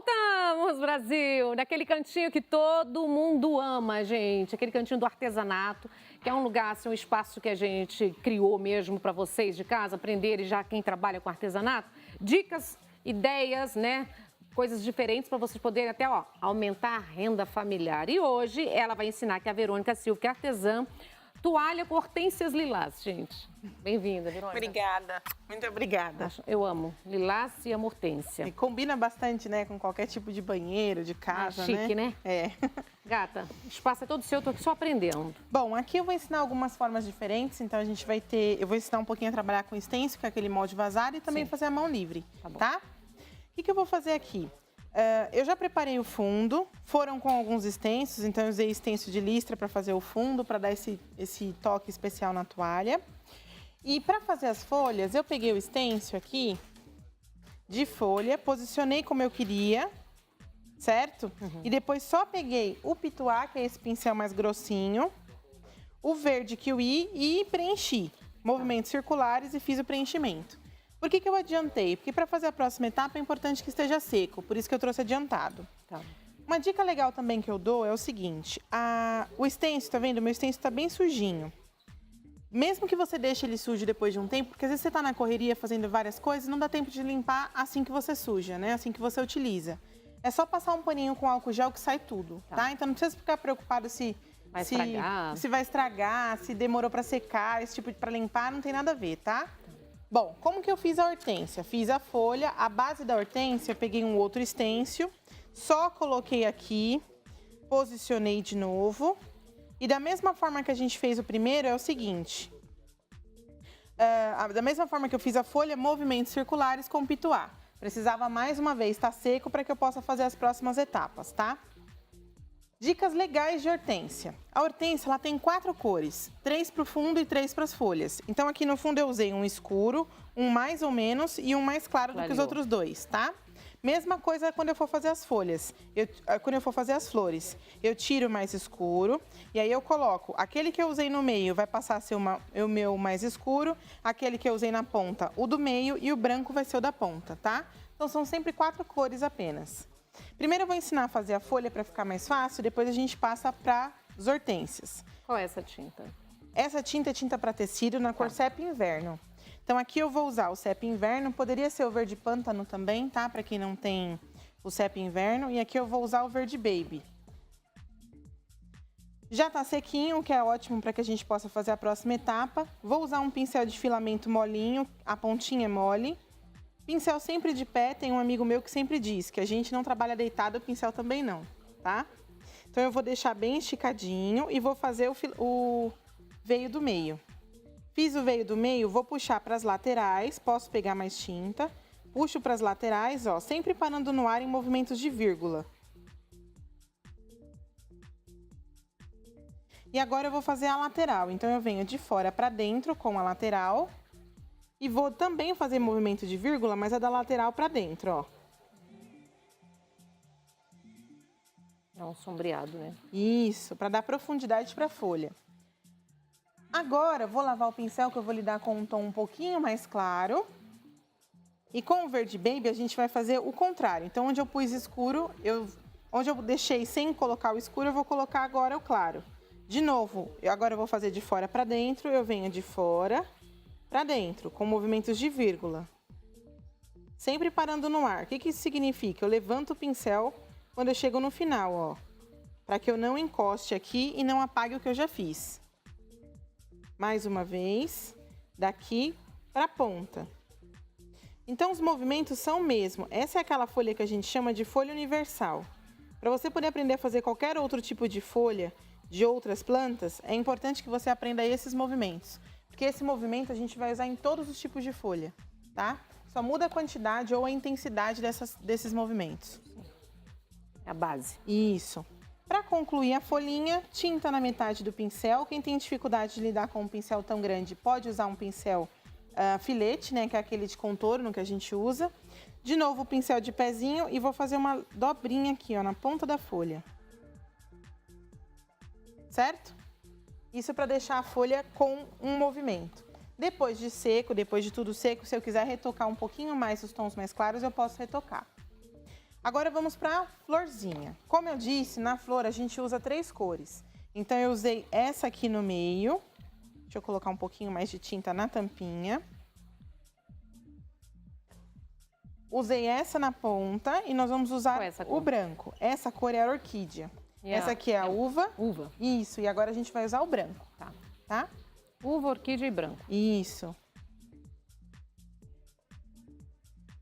Voltamos, Brasil! Naquele cantinho que todo mundo ama, gente. Aquele cantinho do artesanato, que é um lugar, assim, um espaço que a gente criou mesmo para vocês de casa aprenderem, já quem trabalha com artesanato. Dicas, ideias, né? Coisas diferentes para vocês poderem até, ó, aumentar a renda familiar. E hoje ela vai ensinar, que é a Verônica Silva, que é artesã, toalha com hortênsias lilás, gente. Bem-vinda, Verônica. Obrigada, muito obrigada. Eu amo lilás e a hortênsia. E combina bastante, né, com qualquer tipo de banheiro, de casa, chique, né? É. Gata, o espaço é todo seu, eu tô aqui só aprendendo. Bom, aqui eu vou ensinar algumas formas diferentes, então a gente vai ter... Eu vou ensinar um pouquinho a trabalhar com stencil, que é aquele molde vazado, e também fazer a mão livre, tá? O que eu vou fazer aqui? Eu já preparei o fundo, foram com alguns stencils, então eu usei stencil de listra para fazer o fundo, para dar esse toque especial na toalha. E para fazer as folhas, eu peguei o stencil aqui de folha, posicionei como eu queria, certo? E depois só peguei o pituá, que é esse pincel mais grossinho, o verde kiwi e preenchi. Movimentos circulares e fiz o preenchimento. Por que eu adiantei? Porque para fazer a próxima etapa é importante que esteja seco, por isso que eu trouxe adiantado. Tá. Uma dica legal também que eu dou é o seguinte, o stencil, tá vendo? O meu stencil tá bem sujinho. Mesmo que você deixe ele sujo depois de um tempo, porque às vezes você tá na correria fazendo várias coisas, não dá tempo de limpar assim que você suja, né? Assim que você utiliza. É só passar um paninho com álcool gel que sai tudo, tá? Então não precisa ficar preocupado se vai estragar, se demorou para secar, esse tipo de para limpar, não tem nada a ver, tá? Bom, como que eu fiz a hortênsia? Fiz a folha, a base da hortênsia, eu peguei um outro stencil, só coloquei aqui, posicionei de novo. E da mesma forma que a gente fez o primeiro, é o seguinte. Da mesma forma que eu fiz a folha, movimentos circulares com pituá. Precisava mais uma vez estar seco para que eu possa fazer as próximas etapas, tá? Dicas legais de hortênsia. A hortênsia, ela tem 4 cores, 3 para o fundo e 3 para as folhas. Então, aqui no fundo eu usei um escuro, um mais ou menos e um mais claro do que os outros dois, tá? Mesma coisa quando eu for fazer as folhas, quando eu for fazer as flores. Eu tiro o mais escuro e aí eu coloco, aquele que eu usei no meio vai passar a ser o meu mais escuro, aquele que eu usei na ponta, o do meio e o branco vai ser o da ponta, tá? Então, são sempre 4 cores apenas. Primeiro eu vou ensinar a fazer a folha para ficar mais fácil, depois a gente passa para as hortênsias. Qual é essa tinta? Essa tinta é tinta para tecido na cor Sepia Inverno. Então aqui eu vou usar o Sepia Inverno, poderia ser o verde pântano também, tá? Para quem não tem o Sepia Inverno. E aqui eu vou usar o verde baby. Já tá sequinho, o que é ótimo para que a gente possa fazer a próxima etapa. Vou usar um pincel de filamento molinho, a pontinha é mole. Pincel sempre de pé, tem um amigo meu que sempre diz que a gente não trabalha deitado, o pincel também não, tá? Então eu vou deixar bem esticadinho e vou fazer o veio do meio. Fiz o veio do meio, vou puxar para as laterais, posso pegar mais tinta. Puxo para as laterais, ó, sempre parando no ar em movimentos de vírgula. E agora eu vou fazer a lateral, então eu venho de fora para dentro com a lateral. E vou também fazer movimento de vírgula, mas é da lateral para dentro, ó. É um sombreado, né? Isso, para dar profundidade para a folha. Agora, vou lavar o pincel, que eu vou lidar com um tom um pouquinho mais claro. E com o verde baby, a gente vai fazer o contrário. Então, onde eu pus escuro, onde eu deixei sem colocar o escuro, eu vou colocar agora o claro. De novo, agora eu vou fazer de fora para dentro, eu venho de fora para dentro, com movimentos de vírgula. Sempre parando no ar. O que isso significa? Eu levanto o pincel quando eu chego no final, ó. Para que eu não encoste aqui e não apague o que eu já fiz. Mais uma vez, daqui para a ponta. Então, os movimentos são o mesmo. Essa é aquela folha que a gente chama de folha universal. Para você poder aprender a fazer qualquer outro tipo de folha de outras plantas, é importante que você aprenda esses movimentos. Porque esse movimento a gente vai usar em todos os tipos de folha, tá? Só muda a quantidade ou a intensidade desses movimentos. É a base. Isso. Para concluir a folhinha, tinta na metade do pincel. Quem tem dificuldade de lidar com um pincel tão grande pode usar um pincel filete, né? Que é aquele de contorno que a gente usa. De novo o pincel de pezinho e vou fazer uma dobrinha aqui, ó, na ponta da folha. Certo? Isso para deixar a folha com um movimento. Depois de seco, depois de tudo seco, se eu quiser retocar um pouquinho mais os tons mais claros, eu posso retocar. Agora vamos para a florzinha. Como eu disse, na flor a gente usa 3 cores. Então, eu usei essa aqui no meio. Deixa eu colocar um pouquinho mais de tinta na tampinha. Usei essa na ponta e nós vamos usar o branco. Essa cor é a orquídea. Essa aqui é a uva. Uva. Isso, e agora a gente vai usar o branco. Tá? Uva, orquídea e branco. Isso.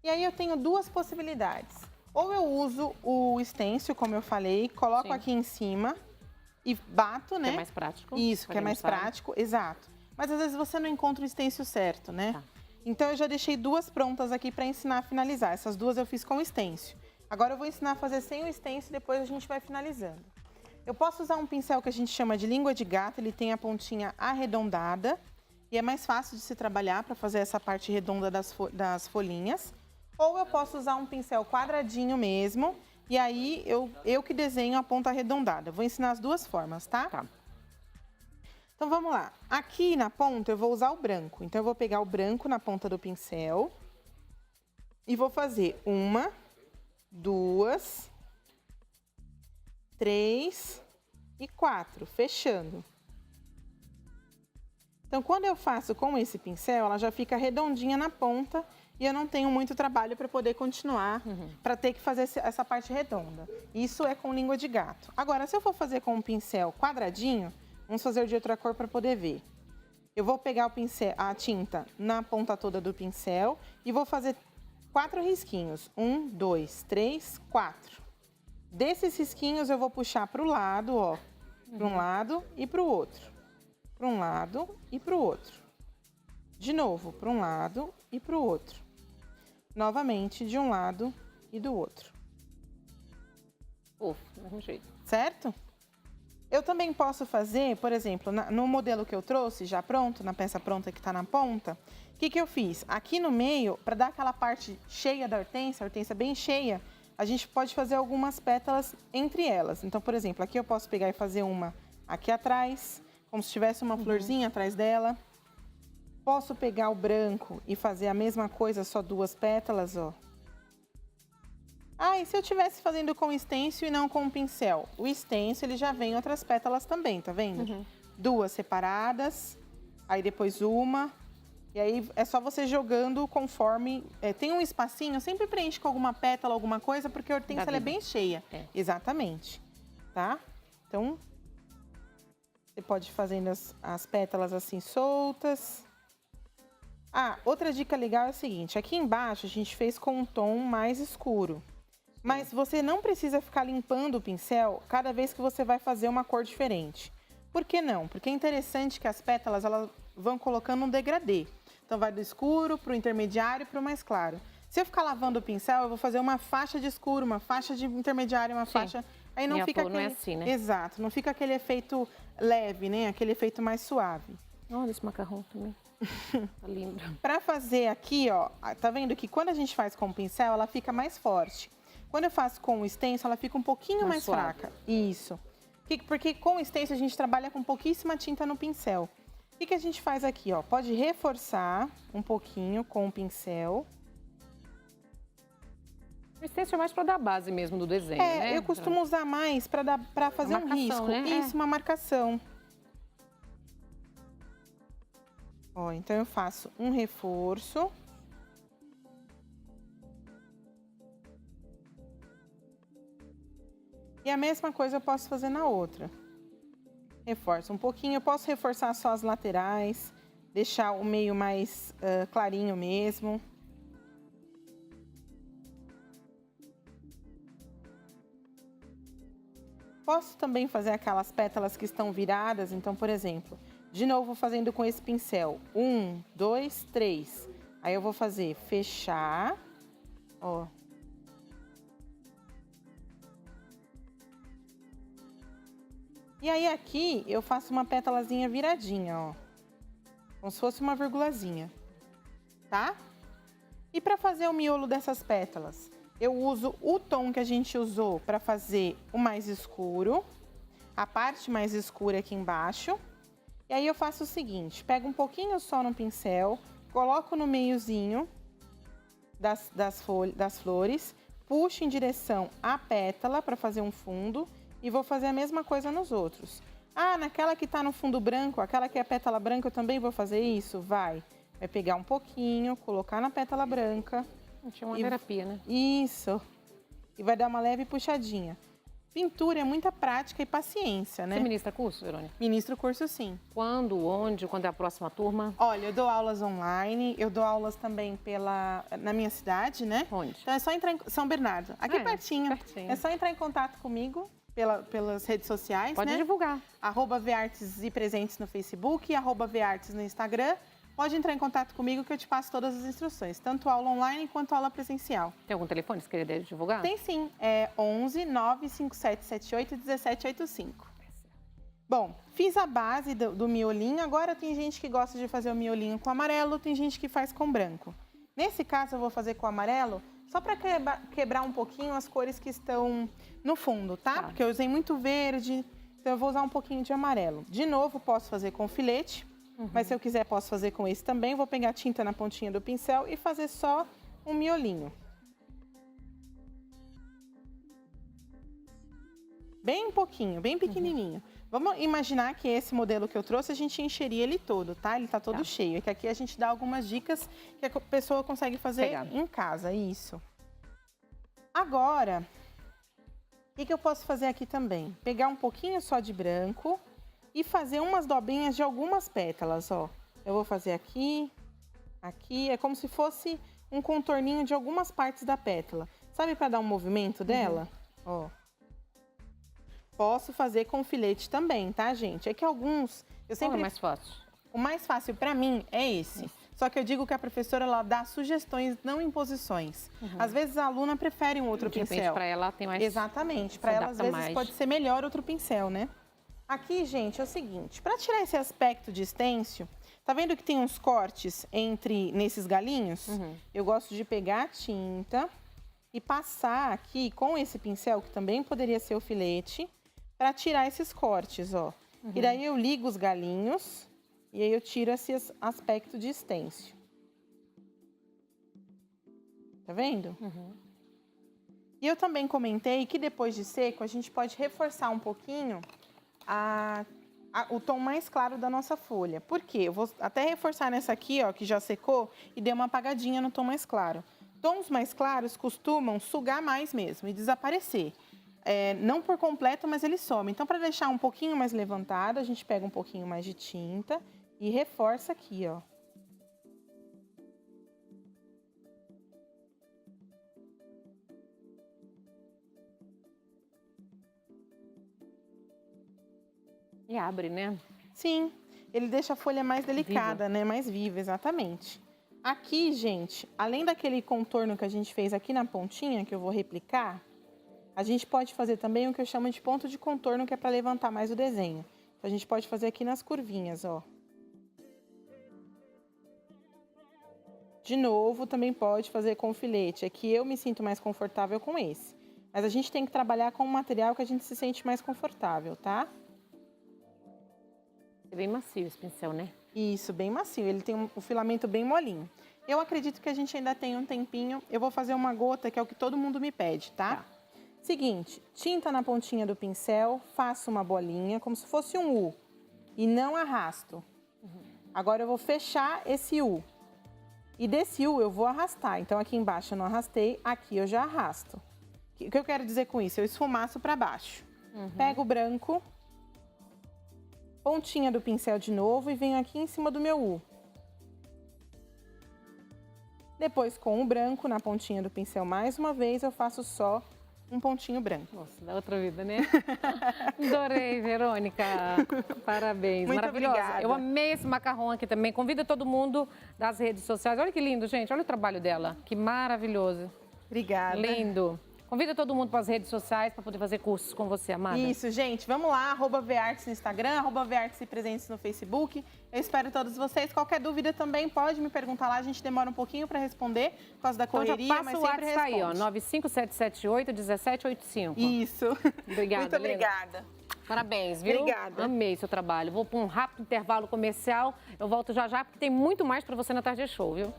E aí eu tenho 2 possibilidades. Ou eu uso o stencil, como eu falei, coloco aqui em cima e bato, né? Que é mais prático. Isso, que é mais prático, exato. Mas às vezes você não encontra o stencil certo, né? Tá. Então eu já deixei 2 prontas aqui para ensinar a finalizar. Essas 2 eu fiz com o stencil. Agora eu vou ensinar a fazer sem o stencil e depois a gente vai finalizando. Eu posso usar um pincel que a gente chama de língua de gato, ele tem a pontinha arredondada e é mais fácil de se trabalhar para fazer essa parte redonda das folhinhas. Ou eu posso usar um pincel quadradinho mesmo, e aí eu que desenho a ponta arredondada. Vou ensinar as 2 formas, tá? Tá. Então vamos lá. Aqui na ponta eu vou usar o branco. Então eu vou pegar o branco na ponta do pincel e vou fazer 1, 2, 3 e 4, fechando. Então quando eu faço com esse pincel, ela já fica redondinha na ponta. E eu não tenho muito trabalho para poder continuar, para ter que fazer essa parte redonda. Isso é com língua de gato. Agora, se eu for fazer com um pincel quadradinho, vamos fazer de outra cor para poder ver. Eu vou pegar a tinta na ponta toda do pincel e vou fazer 4 risquinhos. 1, 2, 3, 4. Desses risquinhos eu vou puxar para o lado, ó. Para um lado e para o outro. Para um lado e para o outro. De novo, para um lado e para o outro. Novamente, de um lado e do outro. Do mesmo jeito. Certo? Eu também posso fazer, por exemplo, no modelo que eu trouxe, já pronto, na peça pronta que está na ponta, o que eu fiz? Aqui no meio, para dar aquela parte cheia da hortência, a hortência bem cheia, a gente pode fazer algumas pétalas entre elas. Então, por exemplo, aqui eu posso pegar e fazer uma aqui atrás, como se tivesse uma florzinha atrás dela. Posso pegar o branco e fazer a mesma coisa, só 2 pétalas, ó. Ah, e se eu estivesse fazendo com stencil e não com pincel? O stencil, ele já vem outras pétalas também, tá vendo? 2 separadas, aí depois uma. E aí é só você jogando conforme... tem um espacinho, sempre preenche com alguma pétala, alguma coisa, porque a hortência ela é bem cheia. Exatamente, tá? Então, você pode ir fazendo as pétalas assim soltas. Ah, outra dica legal é a seguinte, aqui embaixo a gente fez com um tom mais escuro, mas você não precisa ficar limpando o pincel cada vez que você vai fazer uma cor diferente. Por que não? Porque é interessante que as pétalas elas vão colocando um degradê. Então vai do escuro para o intermediário para o mais claro. Se eu ficar lavando o pincel, eu vou fazer uma faixa de escuro, uma faixa de intermediário, uma faixa... Aí não fica aquele... não é assim, né? Exato, não fica aquele efeito leve, né? Aquele efeito mais suave. Olha esse macarrão também. Tá lindo. Para fazer aqui, ó, tá vendo que quando a gente faz com o pincel, ela fica mais forte. Quando eu faço com o stencil, ela fica um pouquinho mais fraca. Isso. Porque com o stencil a gente trabalha com pouquíssima tinta no pincel. O que a gente faz aqui, ó? Pode reforçar um pouquinho com o pincel. O stencil é mais para dar base mesmo do desenho, né? Eu costumo usar mais para fazer um risco. Né? Isso, uma marcação. Ó, então eu faço um reforço. E a mesma coisa eu posso fazer na outra. Reforço um pouquinho, eu posso reforçar só as laterais, deixar o meio mais clarinho mesmo. Posso também fazer aquelas pétalas que estão viradas, então, por exemplo, de novo fazendo com esse pincel. 1, 2, 3. Aí eu vou fazer fechar, ó. E aí aqui eu faço uma pétalazinha viradinha, ó. Como se fosse uma virgulazinha, tá? E para fazer o miolo dessas pétalas, eu uso o tom que a gente usou para fazer o mais escuro, a parte mais escura aqui embaixo. E aí eu faço o seguinte, pego um pouquinho só no pincel, coloco no meiozinho das flores, puxo em direção à pétala para fazer um fundo e vou fazer a mesma coisa nos outros. Ah, naquela que está no fundo branco, aquela que é a pétala branca, eu também vou fazer isso? Vai pegar um pouquinho, colocar na pétala branca. Tinha uma terapia, né? Isso. E vai dar uma leve puxadinha. Pintura é muita prática e paciência, né? Você ministra curso, Verônica? Ministro curso, sim. Quando, onde, quando é a próxima turma? Olha, eu dou aulas online, eu dou aulas também na minha cidade, né? Onde? Então é só entrar em São Bernardo, aqui pertinho. Pertinho. É só entrar em contato comigo pelas redes sociais, Pode né? divulgar. @Vartes e Presentes no Facebook, @Vartes no Instagram. Pode entrar em contato comigo que eu te passo todas as instruções, tanto aula online quanto aula presencial. Tem algum telefone que você queria divulgar? Tem sim, é 11 95778 1785. Bom, fiz a base do miolinho, agora tem gente que gosta de fazer o miolinho com amarelo, tem gente que faz com branco. Nesse caso eu vou fazer com amarelo, só para quebrar um pouquinho as cores que estão no fundo, tá? Porque eu usei muito verde, então eu vou usar um pouquinho de amarelo. De novo, posso fazer com filete. Mas se eu quiser, posso fazer com esse também. Vou pegar tinta na pontinha do pincel e fazer só um miolinho. Bem pouquinho, bem pequenininho. Vamos imaginar que esse modelo que eu trouxe, a gente encheria ele todo, tá? Ele tá todo cheio. E que aqui a gente dá algumas dicas que a pessoa consegue fazer em casa, isso. Agora, o que eu posso fazer aqui também? Pegar um pouquinho só de branco e fazer umas dobrinhas de algumas pétalas, ó. Eu vou fazer aqui, aqui, é como se fosse um contorninho de algumas partes da pétala. Sabe, para dar um movimento dela? Ó. Posso fazer com filete também, tá, gente? É que alguns... Qual é o mais fácil? O mais fácil para mim é esse. Só que eu digo que a professora, ela dá sugestões, não imposições. Às vezes a aluna prefere um outro pincel. Para ela tem mais... Exatamente. Para ela, às vezes, pode ser melhor outro pincel, né? Aqui, gente, é o seguinte, para tirar esse aspecto de estêncil, tá vendo que tem uns cortes nesses galinhos? Eu gosto de pegar a tinta e passar aqui com esse pincel, que também poderia ser o filete, para tirar esses cortes, ó. E daí eu ligo os galinhos e aí eu tiro esse aspecto de estêncil. Tá vendo? E eu também comentei que depois de seco, a gente pode reforçar um pouquinho o tom mais claro da nossa folha. Por quê? Eu vou até reforçar nessa aqui, ó, que já secou, e dei uma apagadinha no tom mais claro. Tons mais claros costumam sugar mais mesmo e desaparecer. Não por completo, mas ele some. Então, para deixar um pouquinho mais levantado, a gente pega um pouquinho mais de tinta e reforça aqui, ó. E abre, né? Sim, ele deixa a folha mais delicada, né? Mais viva, exatamente. Aqui, gente, além daquele contorno que a gente fez aqui na pontinha, que eu vou replicar, a gente pode fazer também o que eu chamo de ponto de contorno, que é para levantar mais o desenho. Então, a gente pode fazer aqui nas curvinhas, ó. De novo, também pode fazer com filete. Aqui eu me sinto mais confortável com esse. Mas a gente tem que trabalhar com um material que a gente se sente mais confortável, tá? É bem macio esse pincel, né? Isso, bem macio. Ele tem um filamento bem molinho. Eu acredito que a gente ainda tem um tempinho. Eu vou fazer uma gota, que é o que todo mundo me pede, tá? Seguinte, tinta na pontinha do pincel, faço uma bolinha, como se fosse um U. E não arrasto. Agora eu vou fechar esse U. E desse U eu vou arrastar. Então aqui embaixo eu não arrastei, aqui eu já arrasto. O que eu quero dizer com isso? Eu esfumaço para baixo. Pego o branco, pontinha do pincel de novo e venho aqui em cima do meu U. Depois, com o branco na pontinha do pincel mais uma vez, eu faço só um pontinho branco. Nossa, dá outra vida, né? Adorei, Verônica. Parabéns, muito maravilhosa. obrigada. Eu amei esse macarrão aqui também. Convida todo mundo das redes sociais. Olha que lindo, gente. Olha o trabalho dela. Que maravilhoso. Obrigada. Lindo. Convida todo mundo para as redes sociais para poder fazer cursos com você, amada. Isso, gente. Vamos lá, @Vartes no Instagram, @Vartes e Presentes no Facebook. Eu espero todos vocês. Qualquer dúvida também pode me perguntar lá. A gente demora um pouquinho para responder por causa da correria, então, já mas passa sempre o WhatsApp aí, ó, responde. 95778-1785. Isso. Obrigada, Muito obrigada. Parabéns, viu? Obrigada. Amei seu trabalho. Vou para um rápido intervalo comercial. Eu volto já já, porque tem muito mais para você na Tarde Show, viu?